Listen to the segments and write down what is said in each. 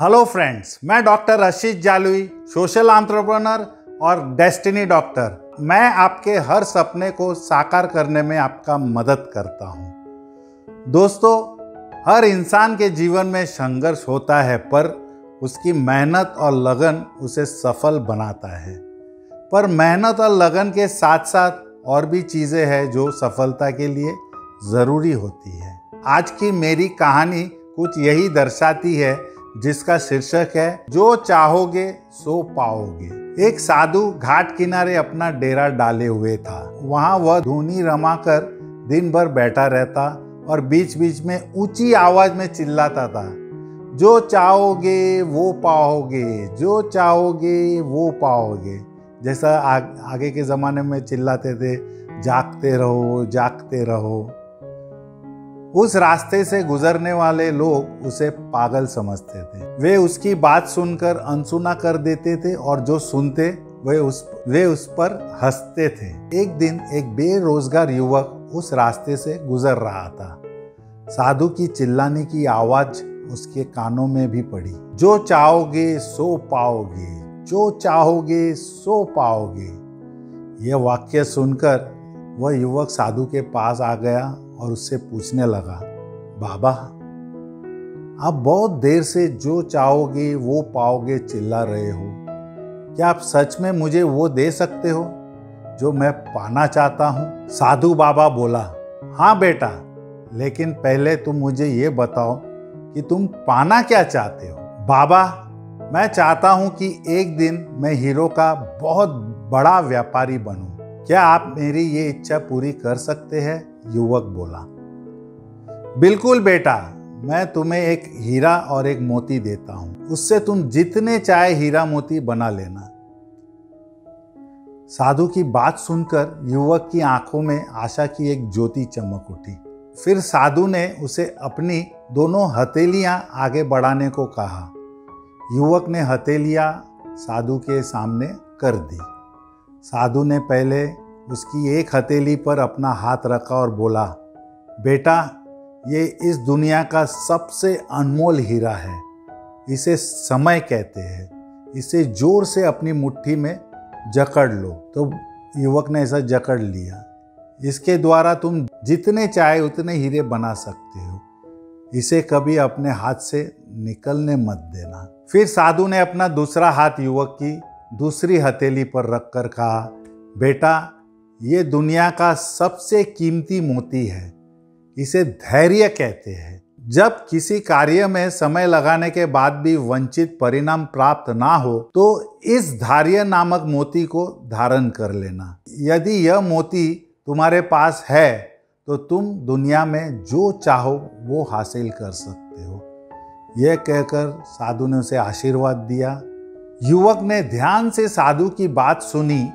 Hello friends, मैं doctor आशीष जालवी, social entrepreneur और destiny doctor. मैं आपके हर सपने को साकार करने में आपका मदद करता हूं। दोस्तों, हर इंसान के जीवन में संघर्ष होता है, पर उसकी मेहनत और लगन उसे सफल बनाता है। पर मेहनत और लगन के साथ साथ और भी चीज़ें हैं जो सफलता के लिए ज़रूरी होती है। आज की मेरी कहानी कुछ यही दर्शाती है, जिसका शीर्षक है जो चाहोगे सो पाओगे। एक साधु घाट किनारे अपना डेरा डाले हुए था। वहां वह धुनी रमाकर दिन भर बैठा रहता और बीच बीच में ऊंची आवाज में चिल्लाता था, जो चाहोगे वो पाओगे, जो चाहोगे वो पाओगे। जैसा आगे के ज़माने में चिल्लाते थे, जागते रहो जागते रहो। उस रास्ते से गुजरने वाले लोग उसे पागल समझते थे। वे उसकी बात सुनकर अनसुना कर देते थे और जो सुनते वे उस पर हंसते थे। एक दिन एक बेरोजगार युवक उस रास्ते से गुजर रहा था। साधु की चिल्लाने की आवाज उसके कानों में भी पड़ी, जो चाहोगे सो पाओगे, जो चाहोगे सो पाओगे। यह वाक्य सुनकर वह युवक साधु के पास आ गया और उससे पूछने लगा, बाबा, आप बहुत देर से जो चाहोगे वो पाओगे चिल्ला रहे हो। क्या आप सच में मुझे वो दे सकते हो जो मैं पाना चाहता हूँ? साधु बाबा बोला, हाँ बेटा, लेकिन पहले तुम मुझे ये बताओ कि तुम पाना क्या चाहते हो। बाबा, मैं चाहता हूँ कि एक दिन मैं हीरो का बहुत बड़ा व्यापारी बनूं। क्या आप मेरी ये इच्छा पूरी कर सकते हैं? युवक बोला, बिल्कुल बेटा, मैं तुम्हें एक हीरा और एक मोती देता हूं। उससे तुम जितने चाहे हीरा मोती बना लेना। साधु की बात सुनकर युवक की आंखों में आशा की एक ज्योति चमक उठी। फिर साधु ने उसे अपनी दोनों हथेलियां आगे बढ़ाने को कहा। युवक ने हथेलियां साधु के सामने कर दी। साधु ने पहले उसकी एक हथेली पर अपना हाथ रखा और बोला, बेटा, ये इस दुनिया का सबसे अनमोल हीरा है। इसे समय कहते हैं। इसे जोर से अपनी मुट्ठी में जकड़ लो। तो युवक ने ऐसा जकड़ लिया। इसके द्वारा तुम जितने चाहे उतने हीरे बना सकते हो। इसे कभी अपने हाथ से निकलने मत देना। फिर साधु ने अपना दूसरा हाथ युवक की दूसरी हथेली पर रखकर कहा, बेटा, ये दुनिया का सबसे कीमती मोती है। इसे धैर्य कहते हैं। जब किसी कार्य में समय लगाने के बाद भी वंचित परिणाम प्राप्त ना हो, तो इस धैर्य नामक मोती को धारण कर लेना। यदि यह मोती तुम्हारे पास है तो तुम दुनिया में जो चाहो वो हासिल कर सकते हो। यह कहकर साधु ने उसे आशीर्वाद दिया। युवक ने ध्यान से साधु की बात सुनी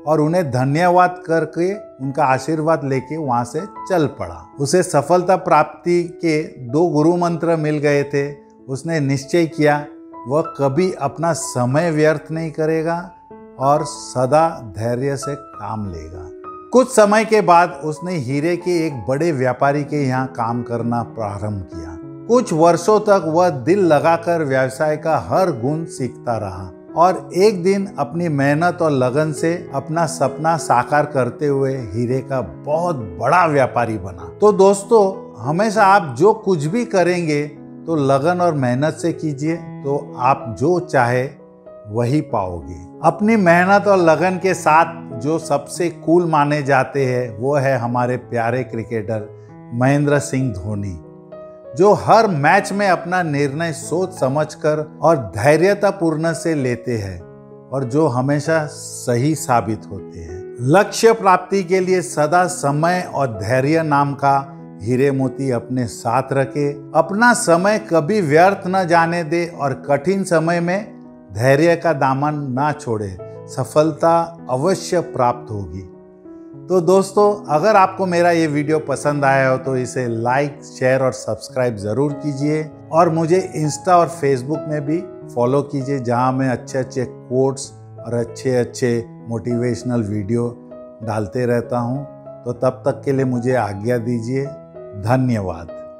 और उन्हें धन्यवाद करके उनका आशीर्वाद लेके वहां से चल पड़ा। उसे सफलता प्राप्ति के 2 गुरु मंत्र मिल गए थे। उसने निश्चय किया वह कभी अपना समय व्यर्थ नहीं करेगा और सदा धैर्य से काम लेगा। कुछ समय के बाद उसने हीरे के एक बड़े व्यापारी के यहाँ काम करना प्रारंभ किया। कुछ वर्षों तक वह दिल लगाकर व्यवसाय का हर गुण सीखता रहा और एक दिन अपनी मेहनत और लगन से अपना सपना साकार करते हुए हीरे का बहुत बड़ा व्यापारी बना। तो दोस्तों, हमेशा आप जो कुछ भी करेंगे तो लगन और मेहनत से कीजिए, तो आप जो चाहे वही पाओगे। अपनी मेहनत और लगन के साथ जो सबसे कूल माने जाते हैं वो है हमारे प्यारे क्रिकेटर महेंद्र सिंह धोनी, जो हर मैच में अपना निर्णय सोच समझकर और धैर्यतापूर्ण से लेते हैं और जो हमेशा सही साबित होते हैं। लक्ष्य प्राप्ति के लिए सदा समय और धैर्य नाम का हीरे मोती अपने साथ रखे। अपना समय कभी व्यर्थ न जाने दे और कठिन समय में धैर्य का दामन ना छोड़े। सफलता अवश्य प्राप्त होगी। तो दोस्तों, अगर आपको मेरा ये वीडियो पसंद आया हो तो इसे लाइक, शेयर और सब्सक्राइब ज़रूर कीजिए और मुझे इंस्टा और फेसबुक में भी फॉलो कीजिए, जहां मैं अच्छे अच्छे कोट्स और अच्छे अच्छे मोटिवेशनल वीडियो डालते रहता हूं। तो तब तक के लिए मुझे आज्ञा दीजिए। धन्यवाद।